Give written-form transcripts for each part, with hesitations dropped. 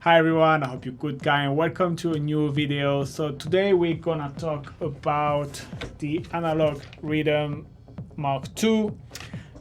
Hi everyone, I hope you're good guy and welcome to a new video. So today we're gonna talk about the Analog Rytm Mk2,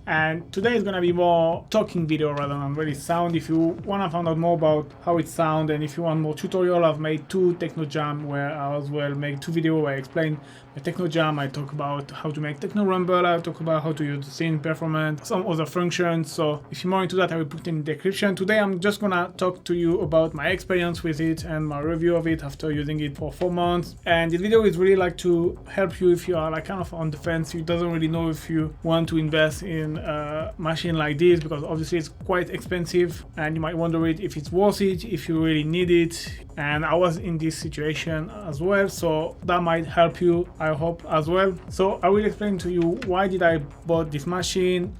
and today is gonna be more talking video rather than really sound. If you wanna find out more about how it sounds and if you want more tutorial, I've made two Techno jam where I as well make two videos where I explain the Techno jam. I talk about how to make Techno rumble, I talk about how to use the synth performance, some other functions. So if you're more into that, I will put it in the description. Today I'm just gonna talk to you about my experience with it and my review of it after using it for 4 months. And this video is really like to help you if you are like kind of on the fence, you doesn't really know if you want to invest in a machine like this, because obviously it's quite expensive and you might wonder if it's worth it, if you really need it. And I was in this situation as well, so that might help you, I hope, as well. So I will explain to you why did I bought this machine,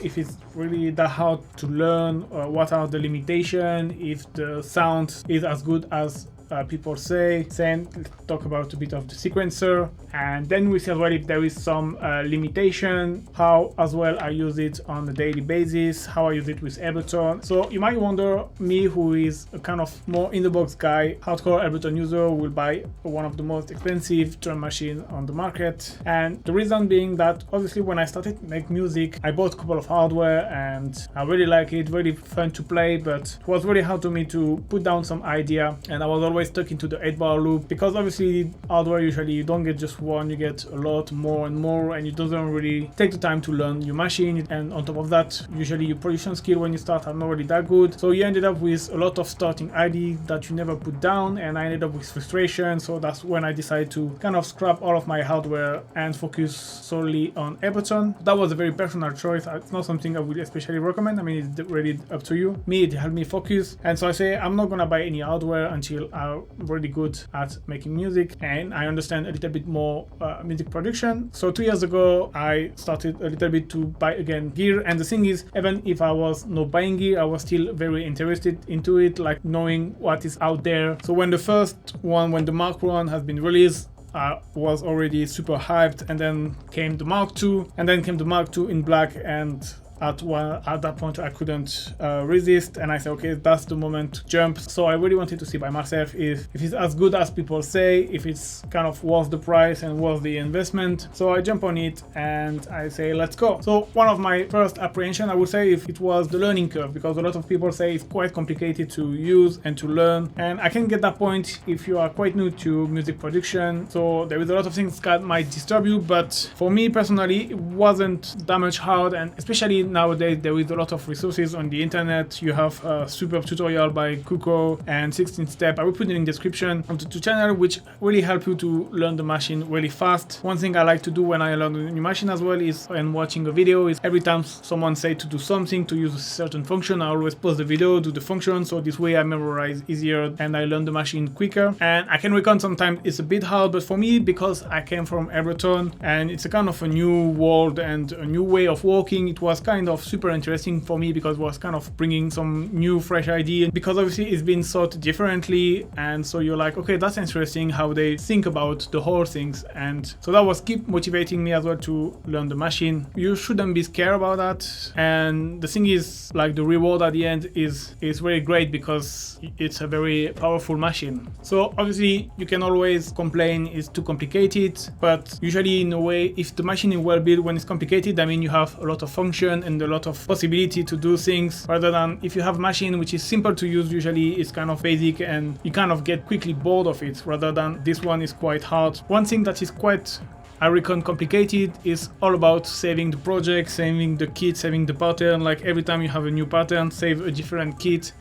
if it's really that hard to learn, what are the limitations, if the sound is as good as people say. Then let's talk about a bit of the sequencer, and then we see as well if there is some limitation, how as well I use it on a daily basis, how I use it with Ableton. So you might wonder, me who is a kind of more in the box guy, hardcore Ableton user, will buy one of the most expensive drum machine on the market. And the reason being that obviously when I started to make music, I bought a couple of hardware and I really like it, really fun to play, but it was really hard to me to put down some idea, and I was always stuck into the 8-bar loop, because obviously hardware usually you don't get just one, you get a lot more and more, and you doesn't really take the time to learn your machine. And on top of that, usually your production skill when you start are not really that good, so you ended up with a lot of starting ideas that you never put down, and I ended up with frustration. So that's when I decided to kind of scrap all of my hardware and focus solely on Ableton. That was a very personal choice, it's not something I would especially recommend. I mean, it's really up to you. Me, it helped me focus, and so I say I'm not gonna buy any hardware until I'm really good at making music and I understand a little bit more music production. So 2 years ago I started a little bit to buy again gear, and the thing is, even if I was not buying gear, I was still very interested into it, like knowing what is out there. So when the Mk1 has been released, I was already super hyped, and then came the Mk2, and then came the Mk2 in black, and at that point I couldn't resist, and I said, okay, that's the moment to jump. So I really wanted to see by myself if it's as good as people say, if it's kind of worth the price and worth the investment. So I jump on it and I say, let's go. So one of my first apprehension, I would say, if it was the learning curve, because a lot of people say it's quite complicated to use and to learn, and I can get that point if you are quite new to music production. So there is a lot of things that might disturb you, but for me personally it wasn't that much hard. And especially nowadays there is a lot of resources on the internet. You have a super tutorial by Kuko and 16 Step. I will put it in the description of the two channel, which really help you to learn the machine really fast. One thing I like to do when I learn a new machine as well is, when watching a video, is every time someone say to do something, to use a certain function, I always pause the video, do the function, so this way I memorize easier and I learn the machine quicker. And I can reckon sometimes it's a bit hard, but for me, because I came from Ableton and it's a kind of a new world and a new way of working, it was kind of super interesting for me, because it was kind of bringing some new fresh idea, because obviously it's been thought differently, and so you're like, okay, that's interesting how they think about the whole things. And so that was keep motivating me as well to learn the machine. You shouldn't be scared about that, and the thing is, like, the reward at the end is very great, because it's a very powerful machine. So obviously you can always complain it's too complicated, but usually in a way, if the machine is well built, when it's complicated, I mean you have a lot of function and a lot of possibility to do things, rather than if you have a machine which is simple to use, usually it's kind of basic and you kind of get quickly bored of it, rather than this one is quite hard. One thing that is quite, I reckon, complicated is all about saving the project, saving the kit, saving the pattern. Like every time you have a new pattern, save a different kit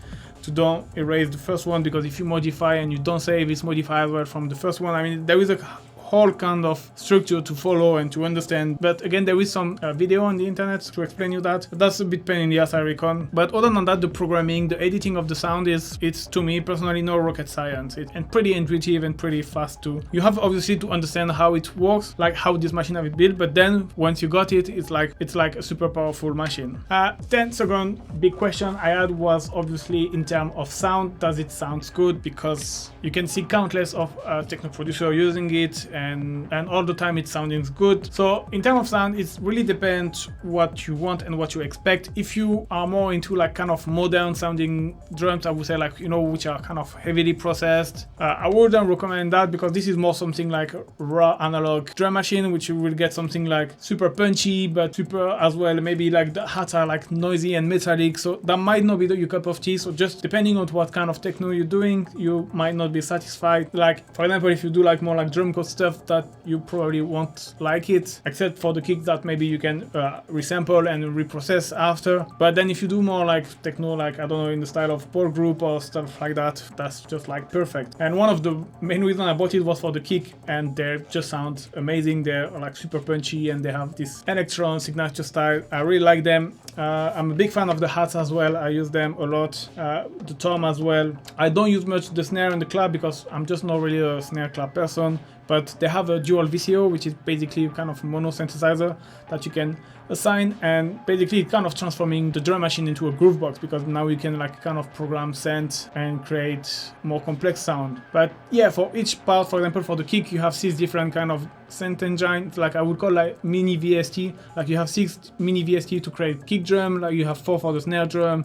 to don't erase the first one, because if you modify and you don't save, it's modified as well from the first one. I mean, there is a whole kind of structure to follow and to understand, but again, there is some video on the internet to explain you that. That's a bit pain in the ass, I reckon. But other than that, the programming, the editing of the sound it's to me personally no rocket science, and pretty intuitive and pretty fast too. You have obviously to understand how it works, like how this machine have it built, but then once you got it, it's like a super powerful machine. 10-second big question I had was obviously in terms of sound, does it sound good? Because you can see countless of techno producer using it, and all the time it's sounding good. So in terms of sound, it really depends what you want and what you expect. If you are more into like kind of modern sounding drums, I would say, like, you know, which are kind of heavily processed, I wouldn't recommend that, because this is more something like raw analog drum machine, which you will get something like super punchy but super as well, maybe like the hats are like noisy and metallic, so that might not be your cup of tea. So just depending on what kind of techno you're doing, you might not be satisfied. Like for example, if you do like more like drum code stuff, that you probably won't like it, except for the kick that maybe you can resample and reprocess after. But then if you do more like techno, like I don't know, in the style of Paul group or stuff like that, that's just like perfect. And one of the main reasons I bought it was for the kick, and they just sound amazing. They're like super punchy and they have this Elektron signature style. I really like them. I'm a big fan of the hats as well. I use them a lot. The tom as well. I don't use much the snare and the clap because I'm just not really a snare clap person, but they have a dual VCO, which is basically kind of mono synthesizer that you can assign, and basically it's kind of transforming the drum machine into a groove box, because now you can like kind of program synth and create more complex sound. But yeah, for each part, for example, for the kick, you have 6 different kind of synth engines, like I would call like mini VST. Like you have 6 mini VST to create kick drum, like you have 4 for the snare drum,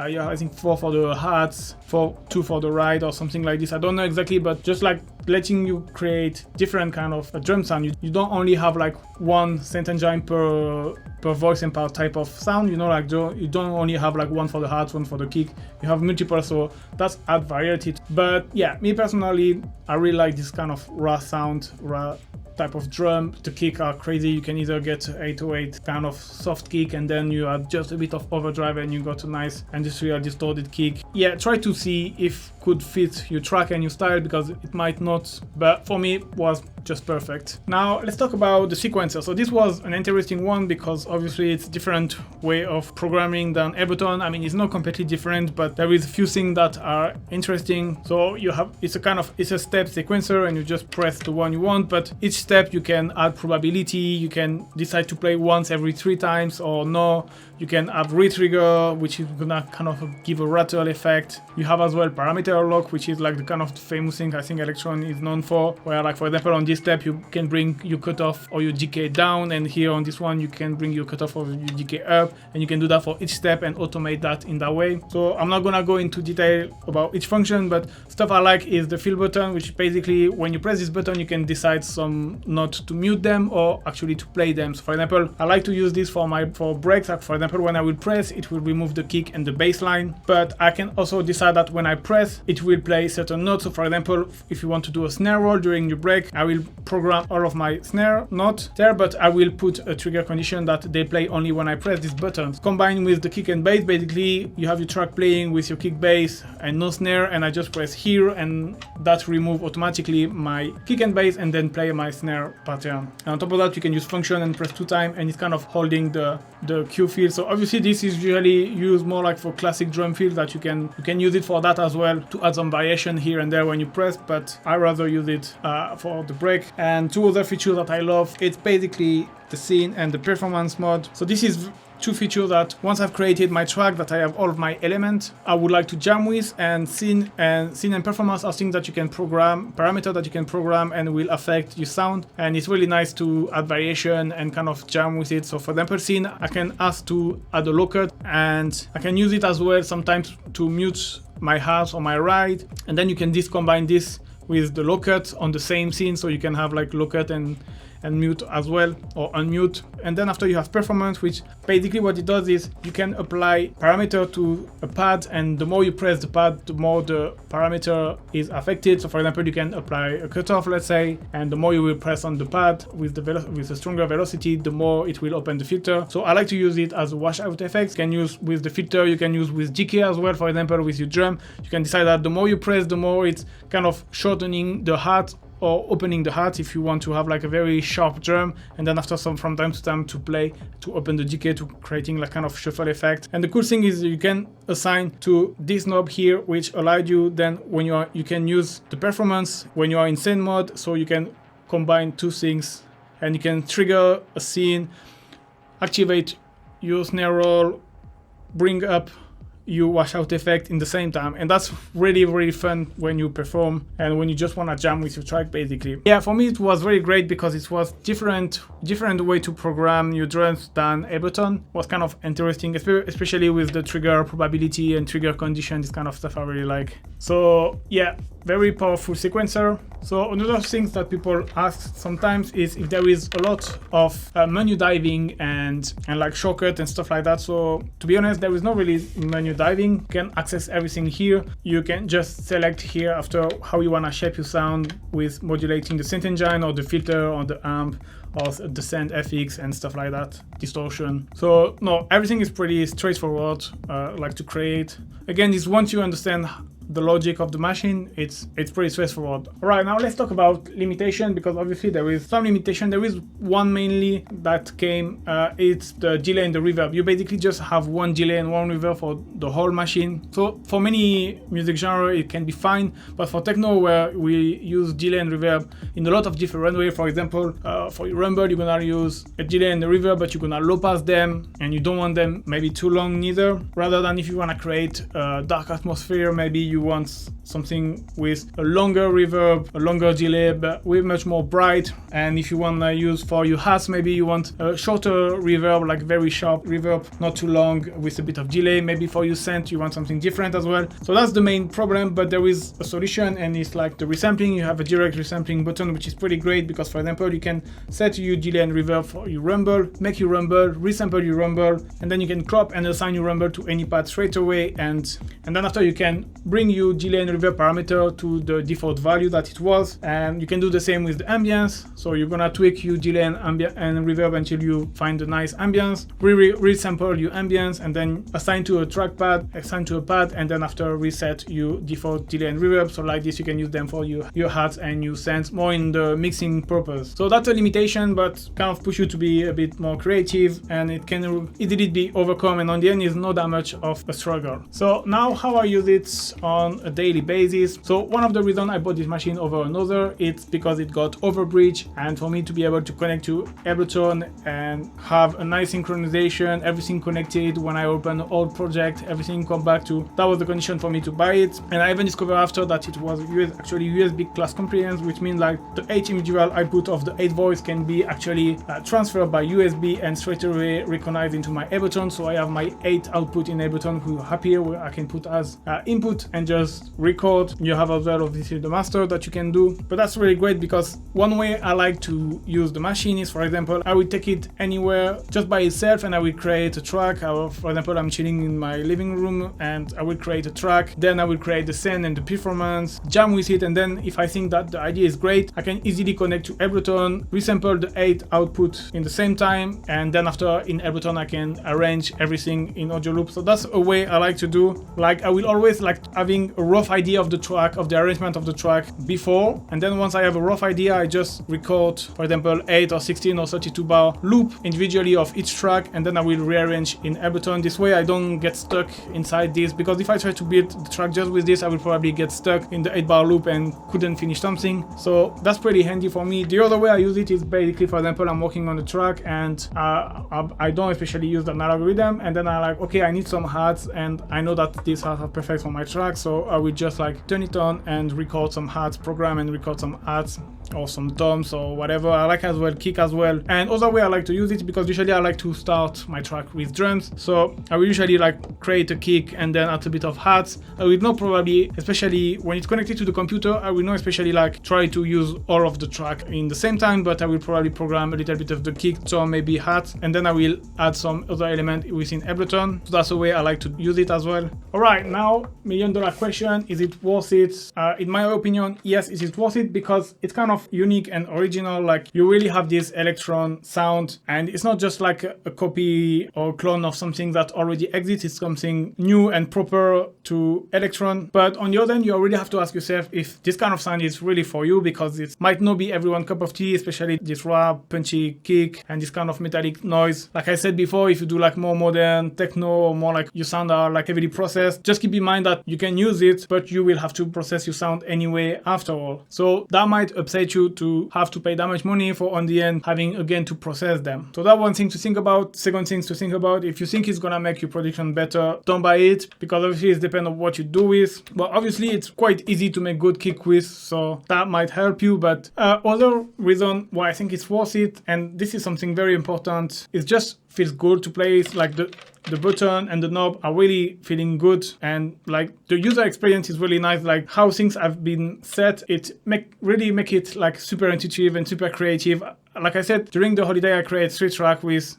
yeah, I think 4 for the hats, 2 for the ride or something like this. I don't know exactly, but just like letting you create different kind of drum sound. You don't only have like one synth engine per voice and per type of sound, you know, like you don't only have like one for the hats, one for the kick. You have multiple, so that's add variety. But yeah, me personally, I really like this kind of raw sound, raw type of drum. The kick are crazy. You can either get 808 kind of soft kick, and then you add just a bit of overdrive and you got a nice industrial distorted kick. Yeah, try to see if could fit your track and your style, because it might not, but for me it was just perfect. Now let's talk about the sequencer. So this was an interesting one because obviously it's a different way of programming than Ableton. I mean, it's not completely different, but there is a few things that are interesting. So you have, it's a step sequencer, and you just press the one you want, but each step you can add probability. You can decide to play once every 3 times or no. You can add retrigger, which is gonna kind of give a rattle effect. You have as well parameter lock, which is like the kind of famous thing I think Elektron is known for, where like for example on this step you can bring your cutoff or your decay down, and here on this one you can bring your cutoff or your decay up, and you can do that for each step and automate that in that way. So I'm not gonna go into detail about each function, but stuff I like is the fill button, which basically when you press this button you can decide some not to mute them or actually to play them. So for example, I like to use this for breaks. Like for example, when I will press, it will remove the kick and the bass line, but I can also decide that when I press, it will play certain notes. So for example, if you want to do a snare roll during your break, I will program all of my snare notes there, but I will put a trigger condition that they play only when I press this button. Combined with the kick and bass, basically you have your track playing with your kick bass and no snare, and I just press here and that remove automatically my kick and bass and then play my snare pattern. And on top of that, you can use function and press 2 times, and it's kind of holding the Q field. So obviously this is usually used more like for classic drum field, that you can use it for that as well, to add some variation here and there when you press, but I rather use it for the break. And 2 other features that I love, it's basically the scene and the performance mode. So this is 2 features that once I've created my track, that I have all of my elements I would like to jam with, and scene and performance are things that you can program, parameter that you can program and will affect your sound, and it's really nice to add variation and kind of jam with it. So for example, scene, I can ask to add a low cut, and I can use it as well sometimes to mute my house or my ride, and then you can combine this with the low cut on the same scene, so you can have like low cut and mute as well, or unmute. And then after you have performance, which basically what it does is you can apply parameter to a pad, and the more you press the pad, the more the parameter is affected. So for example, you can apply a cutoff, let's say, and the more you will press on the pad with the stronger velocity, the more it will open the filter. So I like to use it as a washout effect. You can use with the filter, you can use with decay as well. For example, with your drum, you can decide that the more you press, the more it's kind of shortening the hat or opening the hat if you want to have like a very sharp drum, and then after from time to time to play, to open the decay, to creating like kind of shuffle effect. And the cool thing is you can assign to this knob here, which allowed you then when you can use the performance when you are in scene mode, so you can combine 2 things, and you can trigger a scene, activate your snare roll, bring up you washout effect in the same time, and that's really, really fun when you perform and when you just want to jam with your track, basically. Yeah, for me it was very great because it was different way to program your drums than Ableton. It was kind of interesting, especially with the trigger probability and trigger condition, this kind of stuff I really like. So yeah, very powerful sequencer. So another thing that people ask sometimes is if there is a lot of menu diving and like shortcut and stuff like that. So to be honest, there is not really menu diving. You can access everything here. You can just select here after how you want to shape your sound with modulating the synth engine or the filter or the amp or the send FX and stuff like that, distortion. So no, everything is pretty straightforward, like to create. Again, this once you understand the logic of the machine, it's pretty straightforward. All right, now let's talk about limitation, because obviously there is some limitation. There is one mainly that came, it's the delay and the reverb. You basically just have one delay and one reverb for the whole machine. So for many music genre it can be fine, but for techno, where we use delay and reverb in a lot of different runway, for example, for your rumble you're gonna use a delay and a reverb, but you're gonna low pass them and you don't want them maybe too long neither. Rather than if you want to create a dark atmosphere, maybe you want something with a longer reverb, a longer delay, but with much more bright. And if you want to use for your hats, maybe you want a shorter reverb, like very sharp reverb, not too long with a bit of delay. Maybe for your synth you want something different as well. So that's the main problem, but there is a solution, and it's like the resampling. You have a direct resampling button, which is pretty great because, for example, you can set your delay and reverb for your rumble, make your rumble, resample your rumble, and then you can crop and assign your rumble to any part straight away, and then after you can bring your delay and reverb parameter to the default value that it was. And you can do the same with the ambience. So you're gonna tweak your delay and reverb until you find a nice ambience, resample your ambience, and then assign to a trackpad, assign to a pad, and then after reset your default delay and reverb. So like this you can use them for your hats and your synths more in the mixing purpose. So that's a limitation, but kind of push you to be a bit more creative, and it can easily be overcome, and on the end is not that much of a struggle. So now how I use it on a daily basis. So one of the reasons I bought this machine over another, it's because it got overbridge, and for me to be able to connect to Ableton and have a nice synchronization, everything connected when I open an old project, everything come back to, that was the condition for me to buy it. And I even discovered after that it was actually USB class compliant, which means like the 8 individual output of the 8 voice can be actually transferred by USB and straight away recognized into my Ableton. So I have my 8 output in Ableton who are here, where I can put as input and just record. You have as well obviously the master that you can do, but that's really great because one way I like to use the machine is, for example, I will take it anywhere just by itself and I will create a track. For example, I'm chilling in my living room and I will create a track, then I will create the sound and the performance, jam with it, and then if I think that the idea is great, I can easily connect to Ableton, resample the 8 output in the same time, and then after in Ableton I can arrange everything in audio loop. So that's a way I like to do. Like I will always like having a rough idea of the track, of the arrangement of the track before, and then once I have a rough idea I just record, for example, 8 or 16 or 32 bar loop individually of each track, and then I will rearrange in Ableton. This way I don't get stuck inside this, because if I try to build the track just with this I will probably get stuck in the 8 bar loop and couldn't finish something. So that's pretty handy for me. The other way I use it is basically, for example, I'm working on the track and I don't especially use the analog rhythm, and then I like, okay, I need some hats and I know that these hats are perfect for my track, so I will just like turn it on and record some hats, program and record some hats or some toms or whatever. I like as well kick as well. And other way I like to use it, because usually I like to start my track with drums, so I will usually like create a kick and then add a bit of hats. I will not probably, especially when it's connected to the computer, I will not especially like try to use all of the track in the same time, but I will probably program a little bit of the kick, tom, maybe hats, and then I will add some other element within Ableton. So that's the way I like to use it as well. Alright, now $1 million question, is it worth it? In my opinion, yes, it is worth it, because it's kind of unique and original. Like you really have this Elektron sound, and it's not just like a copy or clone of something that already exists. It's something new and proper to Elektron. But on the other hand, you already have to ask yourself if this kind of sound is really for you, because it might not be everyone's cup of tea, especially this raw punchy kick and this kind of metallic noise. Like I said before, if you do like more modern techno or more like your sound are like heavily processed, just keep in mind that you can use it, but you will have to process your sound anyway after all. So that might upset motivate you to have to pay that much money for on the end having again to process them. So that's one thing to think about. Second thing to think about, if you think it's gonna make your production better, don't buy it, because obviously it depends on what you do with. But obviously it's quite easy to make good kick with, so that might help you. But other reason why I think it's worth it, and this is something very important, it just feels good to play with. Like the button and the knob are really feeling good, and like the user experience is really nice. Like how things have been set, it really make it like super intuitive and super creative. Like I said, during the holiday I created 3 tracks with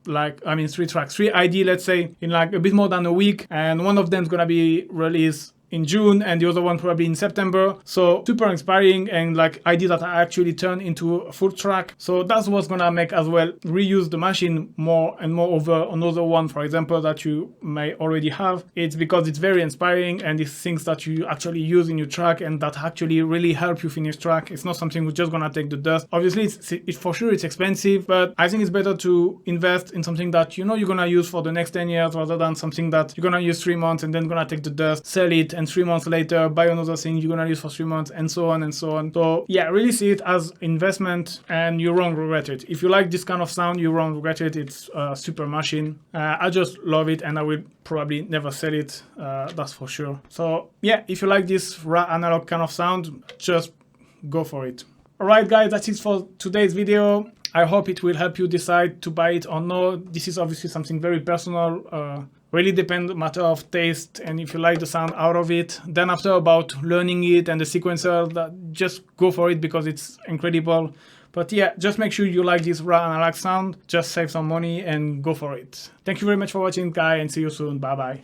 three ID, let's say, in like a bit more than a week, and one of them is gonna be released in June and the other one probably in September. So super inspiring, and like ideas that I actually turn into a full track. So that's what's gonna make as well reuse the machine more and more over another one, for example, that you may already have. It's because it's very inspiring and it's things that you actually use in your track and that actually really help you finish track. It's not something that's just gonna take the dust. Obviously it's for sure it's expensive, but I think it's better to invest in something that you know you're gonna use for the next 10 years rather than something that you're gonna use 3 months and then gonna take the dust, sell it, and 3 months later buy another thing you're gonna use for 3 months, and so on and so on. So yeah, really see it as investment and you won't regret it. If you like this kind of sound, you won't regret it. It's a super machine. I just love it and I will probably never sell it, that's for sure. So yeah, if you like this raw analog kind of sound, just go for it. Alright guys, that's it for today's video. I hope it will help you decide to buy it or not. This is obviously something very personal. Really depends matter of taste, and if you like the sound out of it. Then after about learning it and the sequencer, just go for it because it's incredible. But yeah, just make sure you like this raw analog sound, just save some money and go for it. Thank you very much for watching guys, and see you soon. Bye bye.